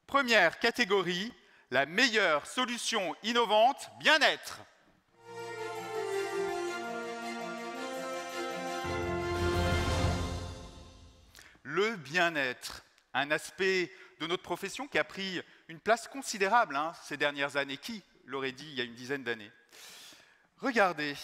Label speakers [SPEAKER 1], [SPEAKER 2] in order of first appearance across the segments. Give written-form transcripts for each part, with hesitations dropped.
[SPEAKER 1] Première catégorie, la meilleure solution innovante, bien-être. Le bien-être, un aspect de notre profession qui a pris une place considérable ces dernières années. Qui l'aurait dit il y a une dizaine d'années? Regardez,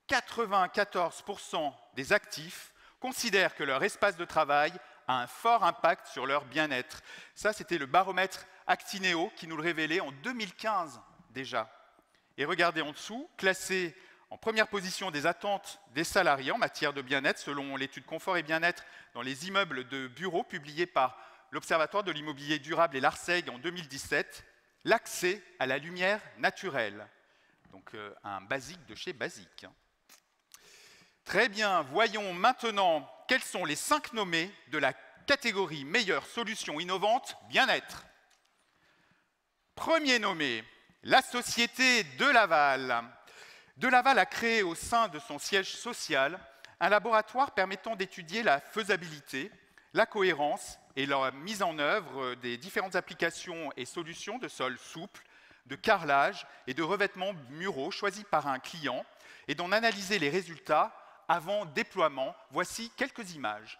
[SPEAKER 1] 94% des actifs considèrent que leur espace de travail a un fort impact sur leur bien-être. Ça, c'était le baromètre Actineo qui nous le révélait en 2015 déjà. Et regardez en dessous, classé en première position des attentes des salariés en matière de bien-être, selon l'étude Confort et bien-être dans les immeubles de bureaux publiée par l'Observatoire de l'immobilier durable et l'ARCEG en 2017, l'accès à la lumière naturelle. Donc un basique de chez basique. Très bien, voyons maintenant quels sont les 5 nommés de la catégorie meilleure solution innovante bien-être. Premier nommé, la société de Laval. De Laval a créé au sein de son siège social un laboratoire permettant d'étudier la faisabilité, la cohérence et la mise en œuvre des différentes applications et solutions de sol souple, de carrelage et de revêtements muraux choisis par un client et d'en analyser les résultats avant déploiement. Voici quelques images.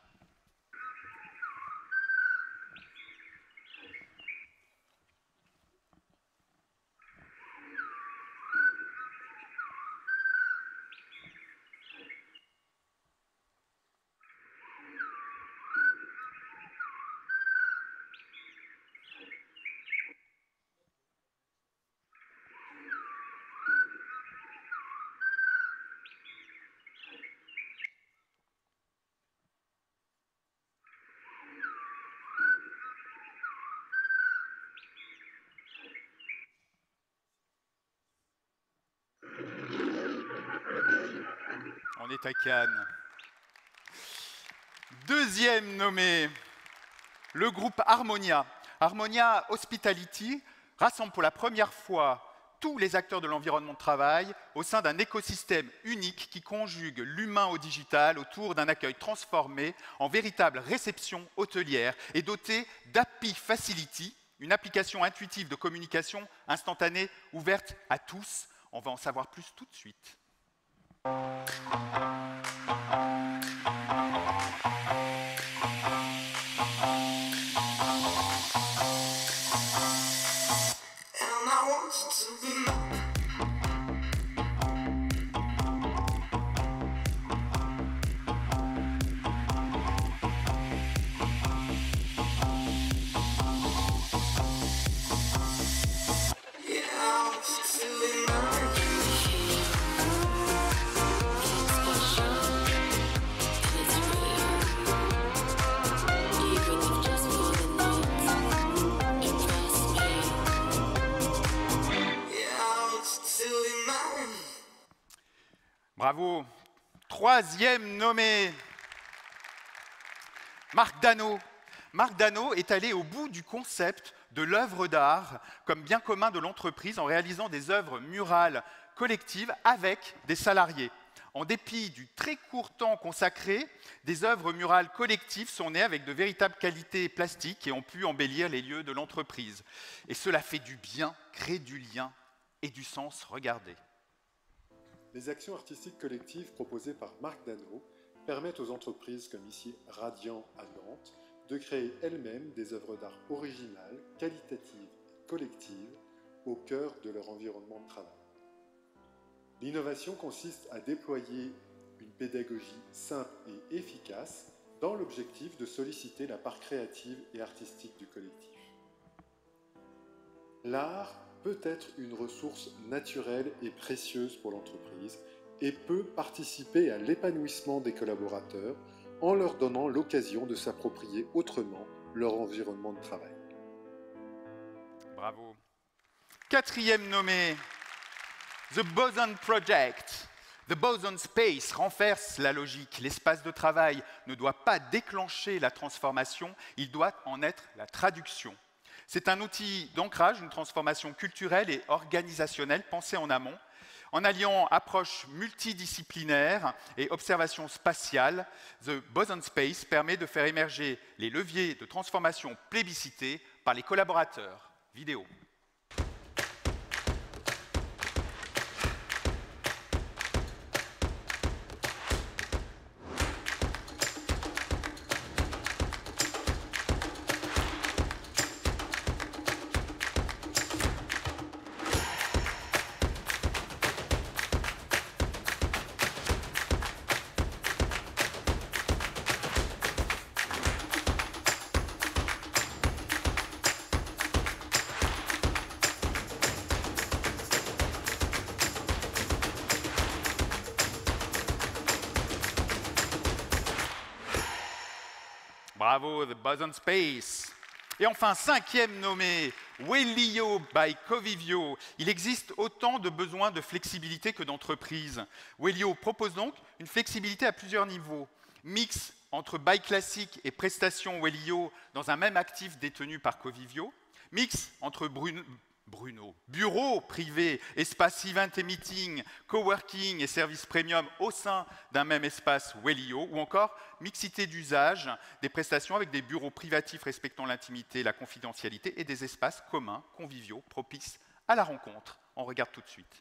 [SPEAKER 1] On est à Cannes. Deuxième nommé, le groupe Harmonia. Harmonia Hospitality rassemble pour la première fois tous les acteurs de l'environnement de travail au sein d'un écosystème unique qui conjugue l'humain au digital autour d'un accueil transformé en véritable réception hôtelière et doté d'Happy Facility, une application intuitive de communication instantanée ouverte à tous. On va en savoir plus tout de suite. Bravo. Troisième nommé, Marc Dano. Marc Dano est allé au bout du concept de l'œuvre d'art comme bien commun de l'entreprise en réalisant des œuvres murales collectives avec des salariés. En dépit du très court temps consacré, des œuvres murales collectives sont nées avec de véritables qualités plastiques et ont pu embellir les lieux de l'entreprise. Et cela fait du bien, crée du lien et du sens. Regardez.
[SPEAKER 2] Les actions artistiques collectives proposées par Marc Dano permettent aux entreprises comme ici Radiant à Nantes de créer elles-mêmes des œuvres d'art originales, qualitatives et collectives au cœur de leur environnement de travail. L'innovation consiste à déployer une pédagogie simple et efficace dans l'objectif de solliciter la part créative et artistique du collectif. L'art peut être une ressource naturelle et précieuse pour l'entreprise et peut participer à l'épanouissement des collaborateurs en leur donnant l'occasion de s'approprier autrement leur environnement de travail.
[SPEAKER 1] Bravo. Quatrième nommé, The Boson Project. The Boson Space renverse la logique. L'espace de travail ne doit pas déclencher la transformation, il doit en être la traduction. C'est un outil d'ancrage, une transformation culturelle et organisationnelle pensée en amont, en alliant approche multidisciplinaire et observation spatiale. The Boson Space permet de faire émerger les leviers de transformation plébiscités par les collaborateurs. Vidéo. Bravo, The Boson Space. Et enfin, cinquième nommé, Wellio by Covivio. Il existe autant de besoins de flexibilité que d'entreprises. Wellio propose donc une flexibilité à plusieurs niveaux. Mix entre bail classique et prestations Wellio dans un même actif détenu par Covivio. Mix entre bureaux privés, espace event et meeting, coworking et services premium au sein d'un même espace Wellio, ou encore mixité d'usage des prestations avec des bureaux privatifs respectant l'intimité, la confidentialité et des espaces communs, conviviaux, propices à la rencontre. On regarde tout de suite.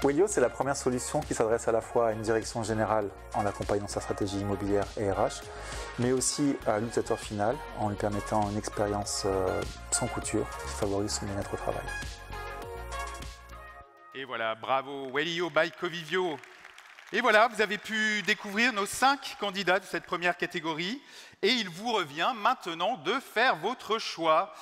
[SPEAKER 3] Wellio, c'est la première solution qui s'adresse à la fois à une direction générale en accompagnant sa stratégie immobilière et RH, mais aussi à l'utilisateur final en lui permettant une expérience sans couture qui favorise son bien-être au travail.
[SPEAKER 1] Et voilà, bravo, Wellio by Covivio. Et voilà, vous avez pu découvrir nos 5 candidats de cette première catégorie. Et il vous revient maintenant de faire votre choix.